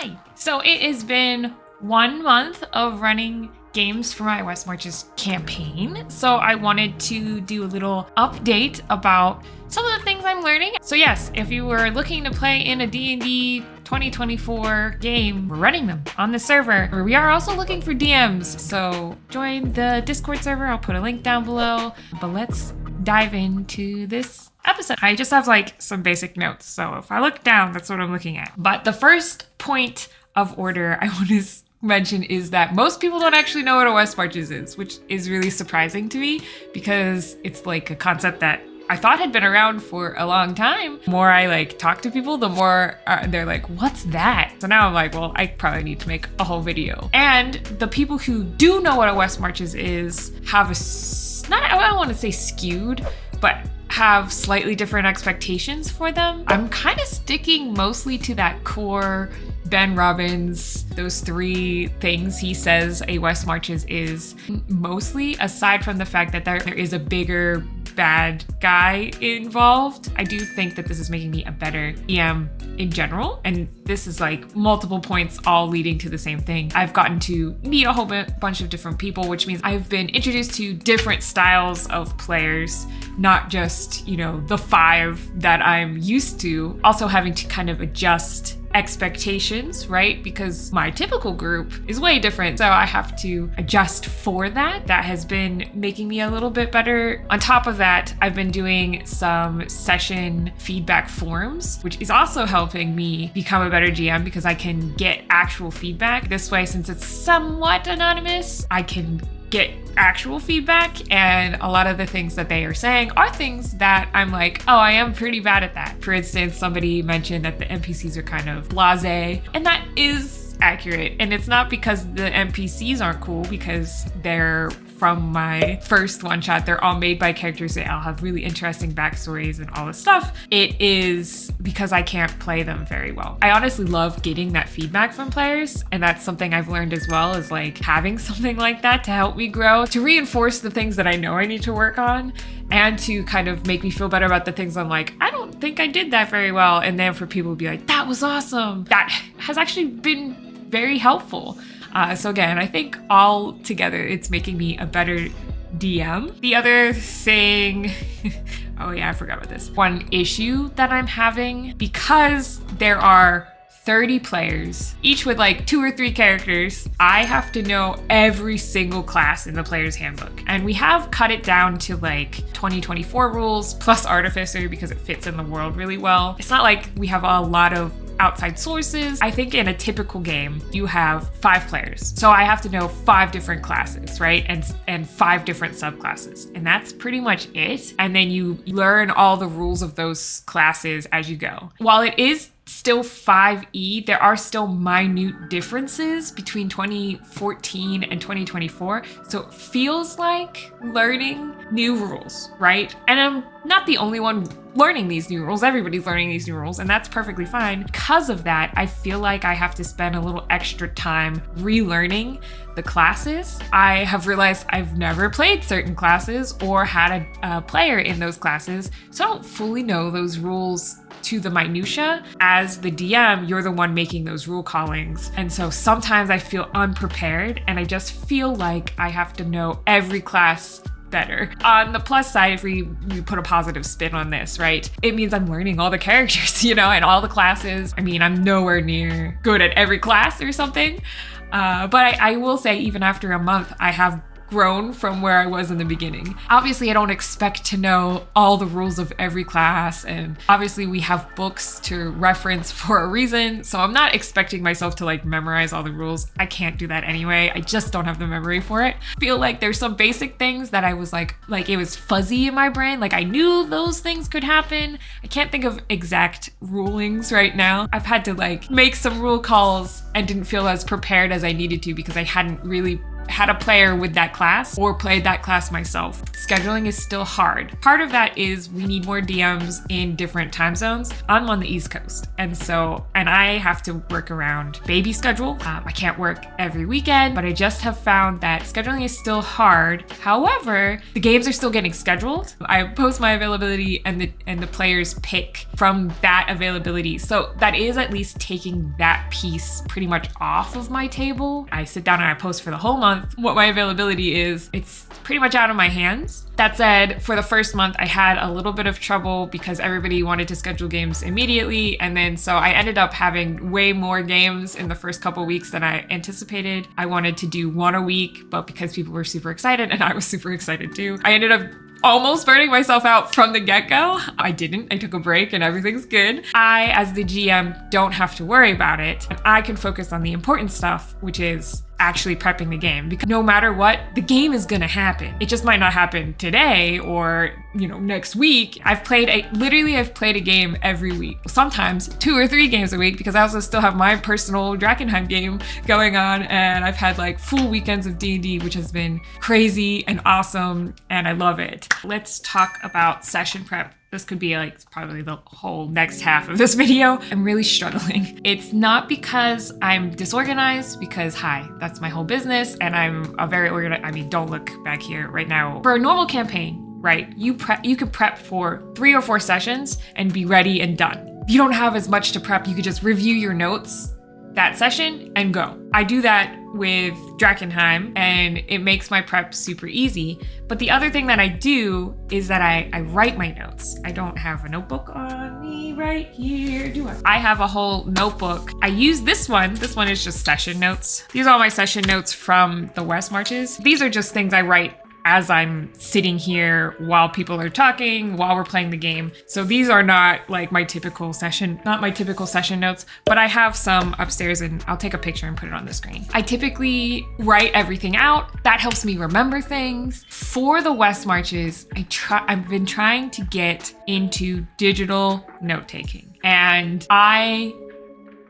Hi. So it has been 1 month of running games for my West Marches campaign. So I wanted to do a little update about some of the things I'm learning. So yes, if you were looking to play in a D&D 2024 game, we're running them on the server. We are also looking for DMs. So join the Discord server. I'll put a link down below. But let's dive into this episode. I just have like some basic notes. So if I look down, that's what I'm looking at. But the first point of order I want to mention is that most people don't actually know what a West Marches is, which is really surprising to me because it's like a concept that I thought had been around for a long time. The more I like talk to people, the more they're like, what's that? So now I'm like, well, I probably need to make a whole video. And the people who do know what a West Marches is have I don't want to say skewed, but have slightly different expectations for them. I'm kind of sticking mostly to that core Ben Robbins, those 3 things he says a West Marches is, mostly aside from the fact that there is a bigger bad guy involved. I do think that this is making me a better DM in general. And this is like multiple points all leading to the same thing. I've gotten to meet a whole bunch of different people, which means I've been introduced to different styles of players, not just, the 5 that I'm used to. Also having to kind of adjust expectations, right? Because my typical group is way different. So I have to adjust for that. That has been making me a little bit better. On top of that, I've been doing some session feedback forums, which is also helping me become a better GM because I can get actual feedback. This way, since it's somewhat anonymous, I can get actual feedback, and a lot of the things that they are saying are things that I'm like, oh, I am pretty bad at that. For instance, somebody mentioned that the NPCs are kind of blasé, and that is accurate. And it's not because the NPCs aren't cool, because they're from my first one shot. They're all made by characters. They all have really interesting backstories and all this stuff. It is because I can't play them very well. I honestly love getting that feedback from players. And that's something I've learned as well, is like having something like that to help me grow, to reinforce the things that I know I need to work on, and to kind of make me feel better about the things I'm like, I don't think I did that very well. And then for people to be like, that was awesome. That has actually been very helpful. So again, I think all together, it's making me a better DM. The other thing, oh yeah, I forgot about this. One issue that I'm having, because there are 30 players, each with like 2 or 3 characters, I have to know every single class in the player's handbook. And we have cut it down to like 2024 rules plus Artificer because it fits in the world really well. It's not like we have a lot of outside sources. I think in a typical game, you have 5 players. So I have to know 5 different classes, right? And 5 different subclasses. And that's pretty much it. And then you learn all the rules of those classes as you go. While it is still 5e, there are still minute differences between 2014 and 2024. So it feels like learning new rules, right? And I'm not the only one learning these new rules. Everybody's learning these new rules, and that's perfectly fine. Because of that, I feel like I have to spend a little extra time relearning the classes. I have realized I've never played certain classes or had a player in those classes, so I don't fully know those rules to the minutia. As the DM, you're the one making those rule callings. And so sometimes I feel unprepared, and I just feel like I have to know every class better. On the plus side, if we put a positive spin on this, right? It means I'm learning all the characters, and all the classes. I mean, I'm nowhere near good at every class or something. But I will say, even after a month, I have grown from where I was in the beginning. Obviously, I don't expect to know all the rules of every class, and obviously we have books to reference for a reason, so I'm not expecting myself to like memorize all the rules. I can't do that anyway. I just don't have the memory for it. I feel like there's some basic things that I was like it was fuzzy in my brain, like I knew those things could happen. I can't think of exact rulings right now. I've had to like make some rule calls and didn't feel as prepared as I needed to because I hadn't really had a player with that class or played that class myself. Scheduling is still hard. Part of that is we need more DMs in different time zones. I'm on the East Coast, and I have to work around baby schedule. I can't work every weekend, but I just have found that scheduling is still hard. However, the games are still getting scheduled. I post my availability and the players pick from that availability. So that is at least taking that piece pretty much off of my table. I sit down and I post for the whole month what my availability is. It's pretty much out of my hands. That said, for the first month, I had a little bit of trouble because everybody wanted to schedule games immediately. And then so I ended up having way more games in the first couple weeks than I anticipated. I wanted to do one a week, but because people were super excited and I was super excited too, I ended up almost burning myself out from the get-go. I didn't. I took a break and everything's good. I, as the GM, don't have to worry about it. And I can focus on the important stuff, which is actually prepping the game, because no matter what, the game is gonna happen. It just might not happen today or, next week. I've played a game every week. Sometimes 2 or 3 games a week, because I also still have my personal Drakenheim game going on, and I've had like full weekends of D&D, which has been crazy and awesome, and I love it. Let's talk about session prep. This could be like probably the whole next half of this video. I'm really struggling. It's not because I'm disorganized, because that's my whole business and I'm a very organized, don't look back here right now. For a normal campaign, right, you could prep for 3 or 4 sessions and be ready and done. If you don't have as much to prep, you could just review your notes that session and go. I do that with Drakenheim and it makes my prep super easy. But the other thing that I do is that I write my notes. I don't have a notebook on me right here, do I? I have a whole notebook. I use this one. This one is just session notes. These are all my session notes from the West Marches. These are just things I write as I'm sitting here while people are talking, while we're playing the game. So these are not like my typical session notes, but I have some upstairs and I'll take a picture and put it on the screen. I typically write everything out. That helps me remember things. For the West Marches, I've been trying to get into digital note-taking and I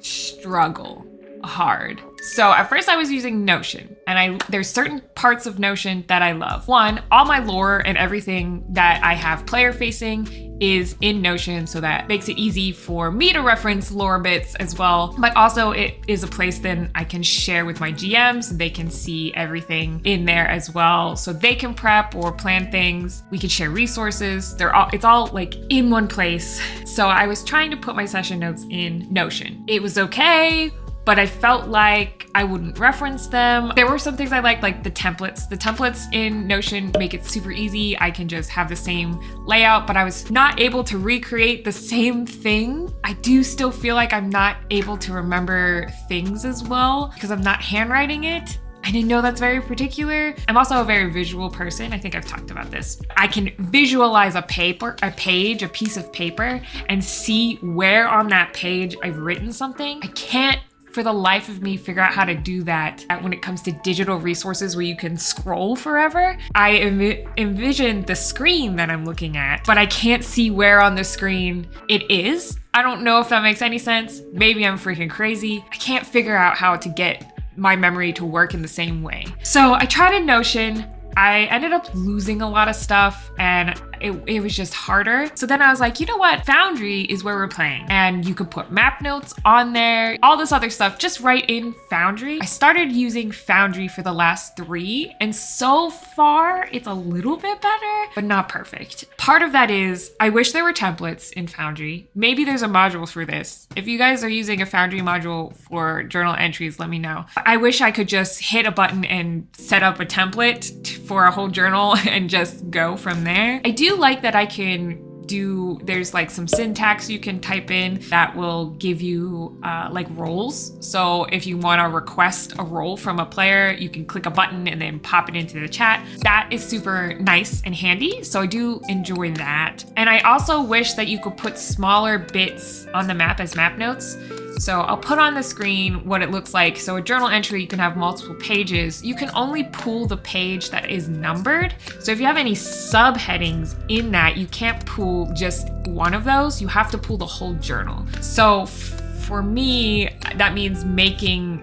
struggle hard. So at first I was using Notion, and there's certain parts of Notion that I love. One, all my lore and everything that I have player facing is in Notion, so that makes it easy for me to reference lore bits as well. But also it is a place then I can share with my GMs. They can see everything in there as well, so they can prep or plan things. We can share resources. It's all like in one place. So I was trying to put my session notes in Notion. It was okay, but I felt like I wouldn't reference them. There were some things I liked, like the templates. The templates in Notion make it super easy. I can just have the same layout, but I was not able to recreate the same thing. I do still feel like I'm not able to remember things as well because I'm not handwriting it. I didn't know that's very particular. I'm also a very visual person. I think I've talked about this. I can visualize a piece of paper, and see where on that page I've written something. I can't for the life of me figure out how to do that when it comes to digital resources where you can scroll forever. I envision the screen that I'm looking at, but I can't see where on the screen it is. I don't know if that makes any sense. Maybe I'm freaking crazy. I can't figure out how to get my memory to work in the same way. So I tried in Notion. I ended up losing a lot of stuff and it was just harder. So then I was like, you know what? Foundry is where we're playing. And you could put map notes on there, all this other stuff, just right in Foundry. I started using Foundry for the last 3, and so far it's a little bit better, but not perfect. Part of that is I wish there were templates in Foundry. Maybe there's a module for this. If you guys are using a Foundry module for journal entries, let me know. I wish I could just hit a button and set up a template for a whole journal and just go from there. I do like that I can there's like some syntax you can type in that will give you like roles. So if you want to request a role from a player, you can click a button and then pop it into the chat. That is super nice and handy. So I do enjoy that. And I also wish that you could put smaller bits on the map as map notes. So I'll put on the screen what it looks like. So a journal entry, you can have multiple pages. You can only pull the page that is numbered. So if you have any subheadings in that, you can't pull just one of those. You have to pull the whole journal. So for me, that means making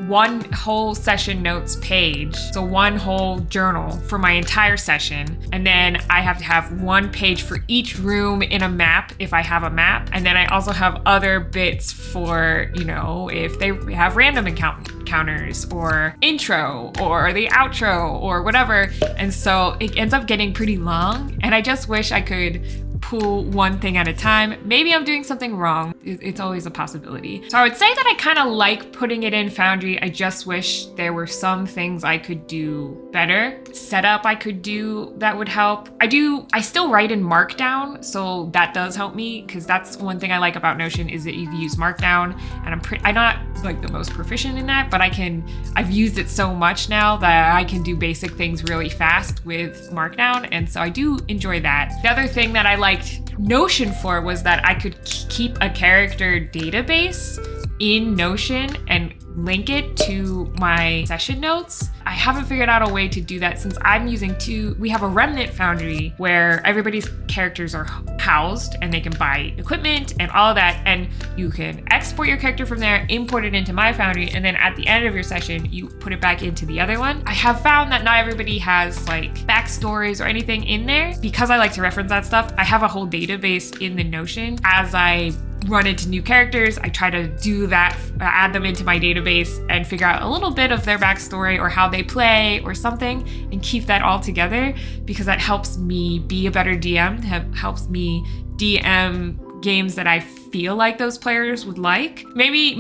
one whole session notes page, so one whole journal for my entire session. And then I have to have one page for each room in a map if I have a map. And then I also have other bits for, you know, if they have random encounters or intro or the outro or whatever. And so it ends up getting pretty long. And I just wish I could pull one thing at a time. Maybe I'm doing something wrong. It's always a possibility. So I would say that I kind of like putting it in Foundry. I just wish there were some things I could do better. Setup I could do that would help. I still write in Markdown, so that does help me, because that's one thing I like about Notion is that you can use Markdown, and I'm not like the most proficient in that, but I've used it so much now that I can do basic things really fast with Markdown, and so I do enjoy that. The other thing that I liked Notion for was that I could keep a character database in Notion and link it to my session notes. I haven't figured out a way to do that since I'm using we have a Remnant Foundry where everybody's characters are housed and they can buy equipment and all of that, and you can export your character from there, import it into my Foundry, and then at the end of your session, you put it back into the other one. I have found that not everybody has like backstories or anything in there. Because I like to reference that stuff, I have a whole database in the Notion. As I run into new characters, I try to do that, add them into my database and figure out a little bit of their backstory or how they play or something, and keep that all together, because that helps me be a better DM, helps me DM games that I feel like those players would like. Maybe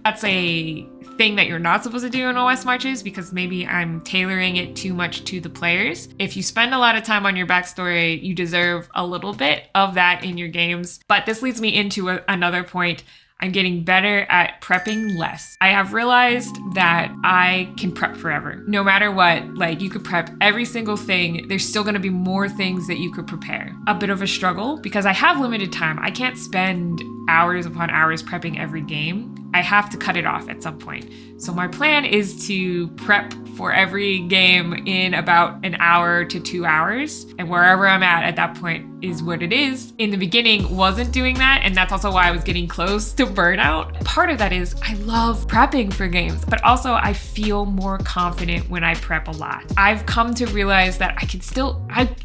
that's a thing that you're not supposed to do in OS Marches, because maybe I'm tailoring it too much to the players. If you spend a lot of time on your backstory, you deserve a little bit of that in your games. But this leads me into another point. I'm getting better at prepping less. I have realized that I can prep forever. No matter what, like you could prep every single thing. There's still gonna be more things that you could prepare. A bit of a struggle because I have limited time. I can't spend hours upon hours prepping every game. I have to cut it off at some point. So my plan is to prep for every game in about an hour to 2 hours. And wherever I'm at that point is what it is. In the beginning, wasn't doing that. And that's also why I was getting close to burnout. Part of that is I love prepping for games, but also I feel more confident when I prep a lot. I've come to realize that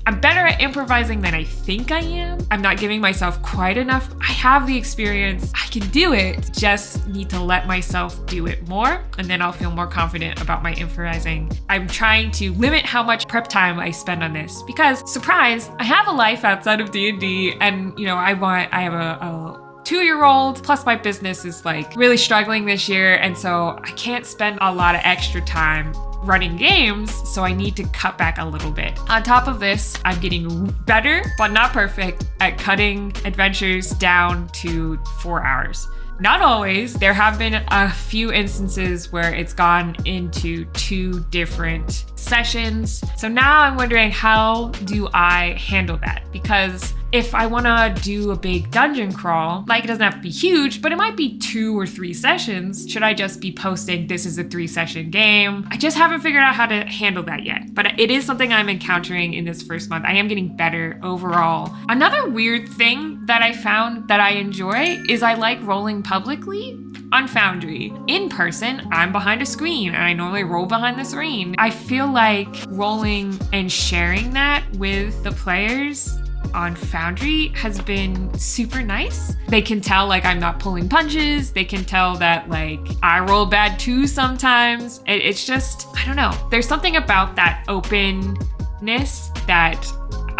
I'm better at improvising than I think I am. I'm not giving myself quite enough. I have the experience. I can do it. Just need to let myself do it more, and then I'll feel more confident about my improvising. I'm trying to limit how much prep time I spend on this because, surprise, I have a life outside of D&D, and I have a 2-year-old, plus my business is like really struggling this year, and so I can't spend a lot of extra time running games, so I need to cut back a little bit. On top of this, I'm getting better, but not perfect, at cutting adventures down to 4 hours. Not always. There have been a few instances where it's gone into 2 different sessions. So now I'm wondering, how do I handle that? Because if I want to do a big dungeon crawl, like it doesn't have to be huge, but it might be 2 or 3 sessions. Should I just be posting this is a 3-session game? I just haven't figured out how to handle that yet. But it is something I'm encountering in this first month. I am getting better overall. Another weird thing that I found that I enjoy is I like rolling publicly on Foundry. In person, I'm behind a screen and I normally roll behind the screen. I feel like rolling and sharing that with the players on Foundry has been super nice. They can tell like I'm not pulling punches. They can tell that like I roll bad too sometimes. It's just, I don't know. There's something about that openness that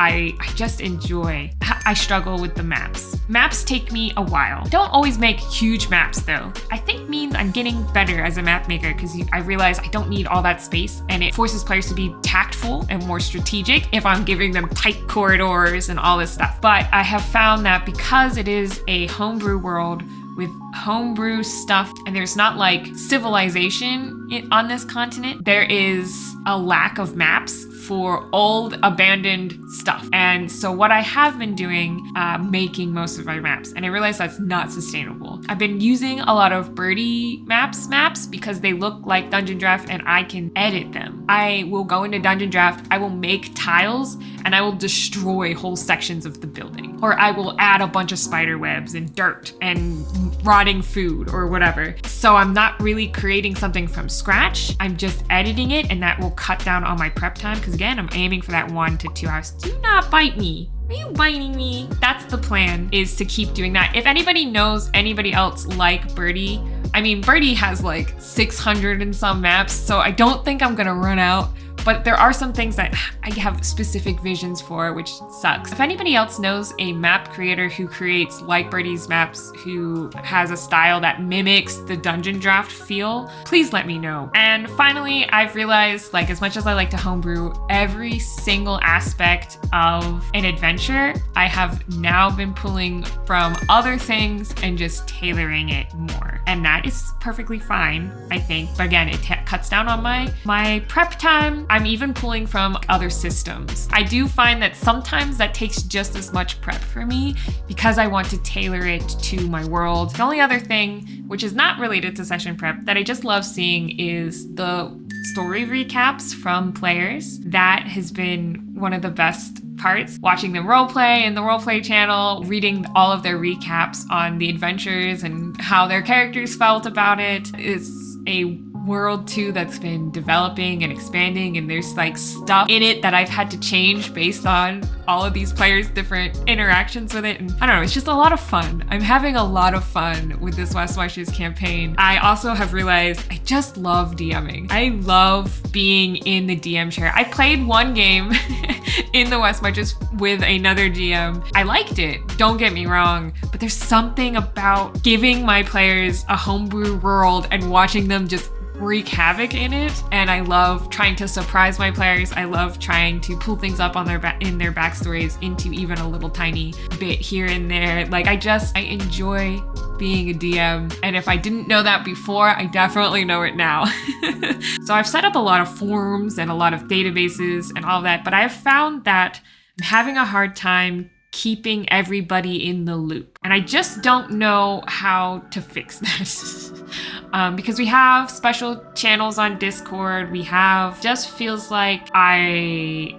I just enjoy. I struggle with the maps. Maps take me a while. Don't always make huge maps though. I think means I'm getting better as a map maker because I realize I don't need all that space, and it forces players to be tactful and more strategic if I'm giving them tight corridors and all this stuff. But I have found that because it is a homebrew world with homebrew stuff, and there's not like civilization on this continent, there is a lack of maps for old abandoned stuff. And so what I have been doing, making most of my maps, and I realize that's not sustainable. I've been using a lot of birdie maps because they look like Dungeon Draft and I can edit them. I will go into Dungeon Draft, I will make tiles, and I will destroy whole sections of the building. Or I will add a bunch of spider webs and dirt and rotting food or whatever. So I'm not really creating something from scratch. I'm just editing it, and that will cut down on my prep time. Because again, I'm aiming for that 1 to 2 hours. Do not bite me. Are you biting me? That's the plan, is to keep doing that. If anybody knows anybody else like Birdie, I mean, Birdie has like 600 and some maps, so I don't think I'm gonna run out. But there are some things that I have specific visions for, which sucks. If anybody else knows a map creator who creates like Birdie's maps, who has a style that mimics the Dungeon Draft feel, please let me know. And finally, I've realized, like, as much as I like to homebrew, every single aspect of an adventure, I have now been pulling from other things and just tailoring it more. And that is perfectly fine, I think. But again, it cuts down on my prep time. I'm even pulling from other systems. I do find that sometimes that takes just as much prep for me because I want to tailor it to my world. The only other thing, which is not related to session prep, that I just love seeing is the story recaps from players. That has been one of the best parts, watching them roleplay in the roleplay channel, reading all of their recaps on the adventures and how their characters felt about it. It's a world too that's been developing and expanding, and there's like stuff in it that I've had to change based on all of these players' different interactions with it. And I don't know, it's just a lot of fun. I'm having a lot of fun with this West Marches campaign. I also have realized I just love DMing. I love being in the DM chair. I played one game in the West Marches with another GM. I liked it, don't get me wrong, but there's something about giving my players a homebrew world and watching them just wreak havoc in it. And I love trying to surprise my players. I love trying to pull things up on in their backstories into even a little tiny bit here and there. Like, I enjoy being a DM. And if I didn't know that before, I definitely know it now. So I've set up a lot of forums and a lot of databases and all that, but I've found that I'm having a hard time keeping everybody in the loop. And I just don't know how to fix that. Because we have special channels on Discord. Just feels like I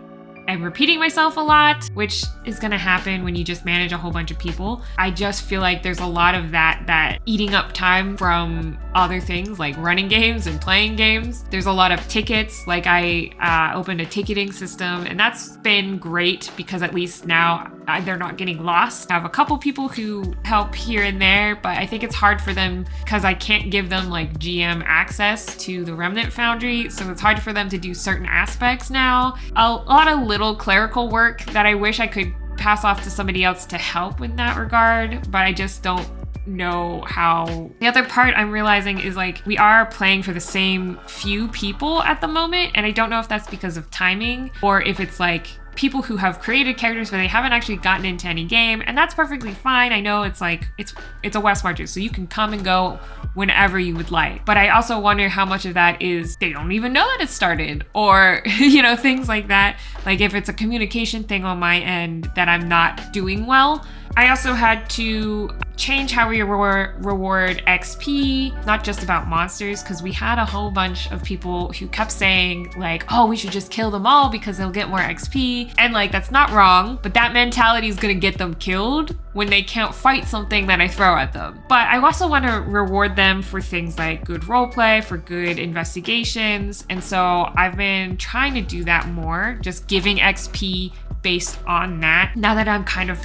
am repeating myself a lot, which is gonna happen when you just manage a whole bunch of people. I just feel like there's a lot of that eating up time from other things like running games and playing games. There's a lot of tickets. Like, I opened a ticketing system, and that's been great because at least now they're not getting lost. I have a couple people who help here and there, but I think it's hard for them because I can't give them like GM access to the Remnant Foundry. So it's hard for them to do certain aspects now. A lot of little clerical work that I wish I could pass off to somebody else to help in that regard, but I just don't know how. The other part I'm realizing is, like, we are playing for the same few people at the moment, and I don't know if that's because of timing or if it's like people who have created characters but they haven't actually gotten into any game, and that's perfectly fine. I know it's like it's a West Marches, so you can come and go whenever you would like. But I also wonder how much of that is they don't even know that it started, or things like that. Like, if it's a communication thing on my end that I'm not doing well. I also had to change how we reward XP, not just about monsters, because we had a whole bunch of people who kept saying like, oh, we should just kill them all because they'll get more XP. And like, that's not wrong, but that mentality is gonna get them killed when they can't fight something that I throw at them. But I also want to reward them for things like good roleplay, for good investigations. And so I've been trying to do that more, just giving XP based on that. Now that I'm kind of,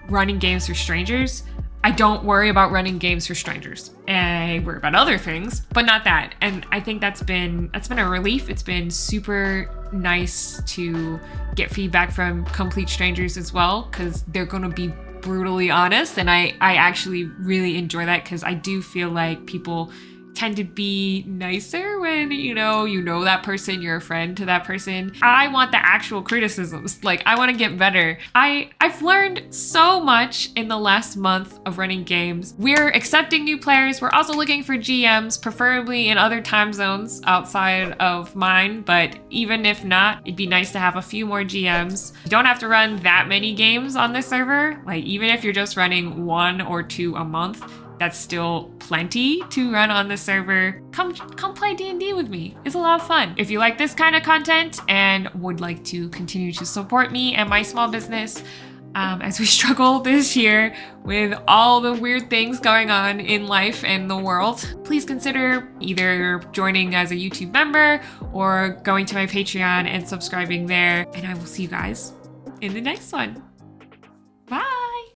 running games for strangers, I don't worry about running games for strangers. I worry about other things, but not that. And I think that's been a relief. It's been super nice to get feedback from complete strangers as well, because they're gonna be brutally honest. And I actually really enjoy that, because I do feel like people tend to be nicer when you know that person, you're a friend to that person. I want the actual criticisms. Like, I want to get better. I've learned so much in the last month of running games. We're accepting new players. We're also looking for GMs, preferably in other time zones outside of mine, but even if not, it'd be nice to have a few more GMs. You don't have to run that many games on this server. Like, even if you're just running 1 or 2 a month, that's still plenty to run on the server. Come play D&D with me. It's a lot of fun. If you like this kind of content and would like to continue to support me and my small business as we struggle this year with all the weird things going on in life and the world, please consider either joining as a YouTube member or going to my Patreon and subscribing there. And I will see you guys in the next one.